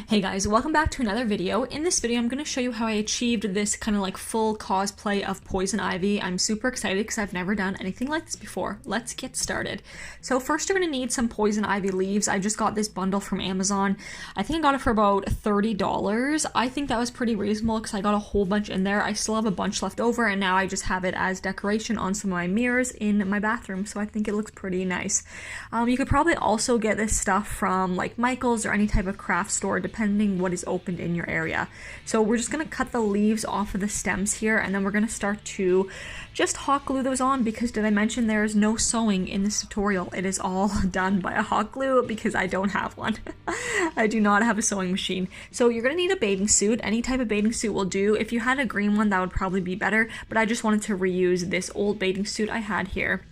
Hey guys, welcome back to another video. In this video, I'm going to show you how I achieved this kind of like full cosplay of Poison Ivy. I'm super excited because I've never done anything like this before. Let's get started. So first you're going to need some Poison Ivy leaves. I just got this bundle from Amazon. I think I got it for about $30. I think that was pretty reasonable because I got a whole bunch in there. I still have a bunch left over and now I just have it as decoration on some of my mirrors in my bathroom. So I think it looks pretty nice. You could probably also get this stuff from like Michael's or any type of craft store depending what is opened in your area. So we're just going to cut the leaves off of the stems here and then we're going to start to just hot glue those on because did I mention there is no sewing in this tutorial. It is all done by a hot glue because I don't have one. I do not have a sewing machine. So you're going to need a bathing suit. Any type of bathing suit will do. If you had a green one that would probably be better, but I just wanted to reuse this old bathing suit I had here.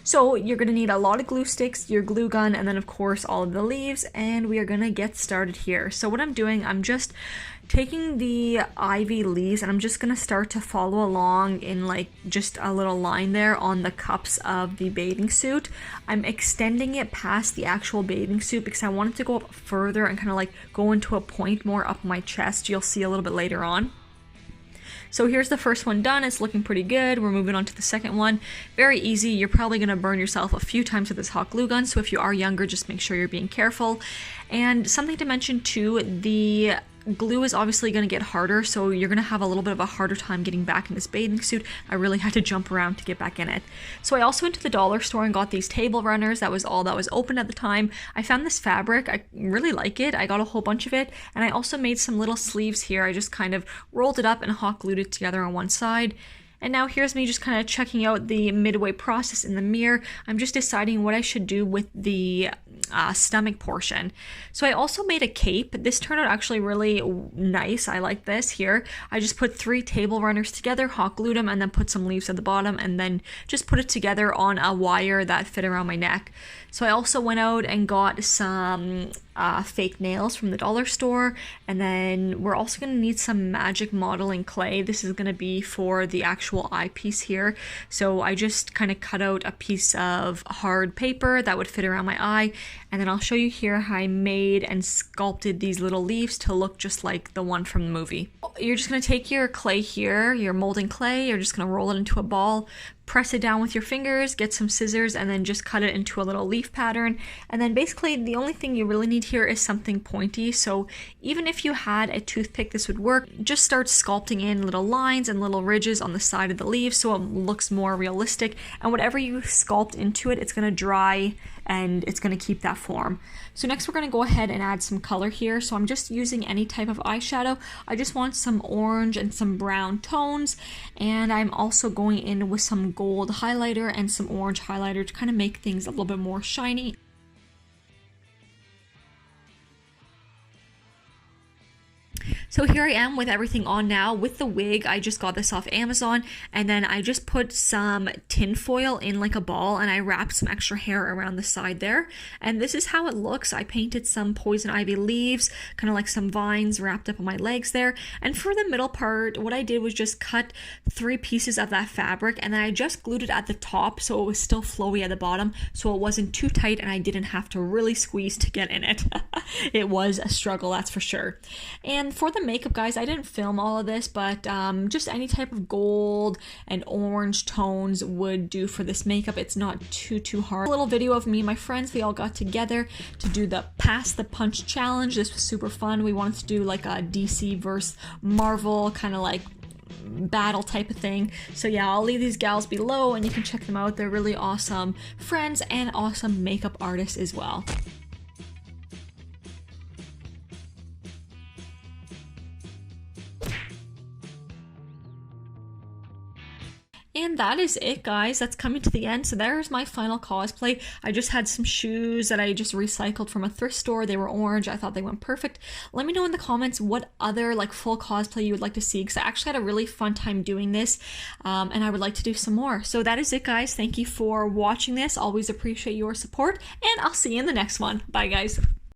So you're going to need a lot of glue sticks, your glue gun, and then of course all of the leaves, and we are going to get started here. So what I'm doing, I'm just taking the ivy leaves and I'm just going to start to follow along in like just a little line there on the cups of the bathing suit. I'm extending it past the actual bathing suit because I want it to go up further and kind of like go into a point more up my chest. You'll see a little bit later on. So here's the first one done. It's looking pretty good. We're moving on to the second one. Very easy. You're probably going to burn yourself a few times with this hot glue gun. So if you are younger, just make sure you're being careful. And something to mention too, the glue is obviously going to get harder, so you're going to have a little bit of a harder time getting back in this bathing suit. I really had to jump around to get back in it. So I also went to the dollar store and got these table runners. That was all that was open at the time. I found this fabric. I really like it. I got a whole bunch of it, and I also made some little sleeves here. I just kind of rolled it up and hot glued it together on one side. And now here's me just kind of checking out the midway process in the mirror. I'm just deciding what I should do with the stomach portion. So I also made a cape. This turned out actually really nice. I like this here. I just put 3 table runners together, hot glued them, and then put some leaves at the bottom, and then just put it together on a wire that fit around my neck. So I also went out and got some fake nails from the dollar store, and then we're also going to need some magic modeling clay. This is going to be for the actual eyepiece here. So I just kind of cut out a piece of hard paper that would fit around my eye, and then I'll show you here how I made and sculpted these little leaves to look just like the one from the movie. You're just going to take your clay here, your molding clay, you're just going to roll it into a ball, press it down with your fingers, get some scissors, and then just cut it into a little leaf pattern. And then basically the only thing you really need here is something pointy. So even if you had a toothpick, this would work. Just start sculpting in little lines and little ridges on the side of the leaves so it looks more realistic. And whatever you sculpt into it, it's going to dry and it's going to keep that form. So next we're going to go ahead and add some color here. So I'm just using any type of eyeshadow. I just want some orange and some brown tones, and I'm also going in with some gold highlighter and some orange highlighter to kind of make things a little bit more shiny. So here I am with everything on now. With the wig, I just got this off Amazon, and then I just put some tin foil in like a ball and I wrapped some extra hair around the side there. And this is how it looks. I painted some poison ivy leaves, kind of like some vines wrapped up on my legs there. And for the middle part, what I did was just cut 3 pieces of that fabric, and then I just glued it at the top so it was still flowy at the bottom, so it wasn't too tight and I didn't have to really squeeze to get in it. It was a struggle, that's for sure. And for the makeup, guys, I didn't film all of this, but just any type of gold and orange tones would do for this makeup. It's not too hard. A little video of me and my friends, we all got together to do the Pass the Punch challenge. This was super fun. We wanted to do like a DC versus Marvel kind of like battle type of thing. So yeah, I'll leave these gals below and you can check them out. They're really awesome friends and awesome makeup artists as well. And that is it, guys. That's coming to the end. So there's my final cosplay. I just had some shoes that I just recycled from a thrift store. They were orange. I thought they went perfect. Let me know in the comments what other like full cosplay you would like to see, because I actually had a really fun time doing this, and I would like to do some more. So that is it, guys. Thank you for watching this. Always appreciate your support, and I'll see you in the next one. Bye, guys.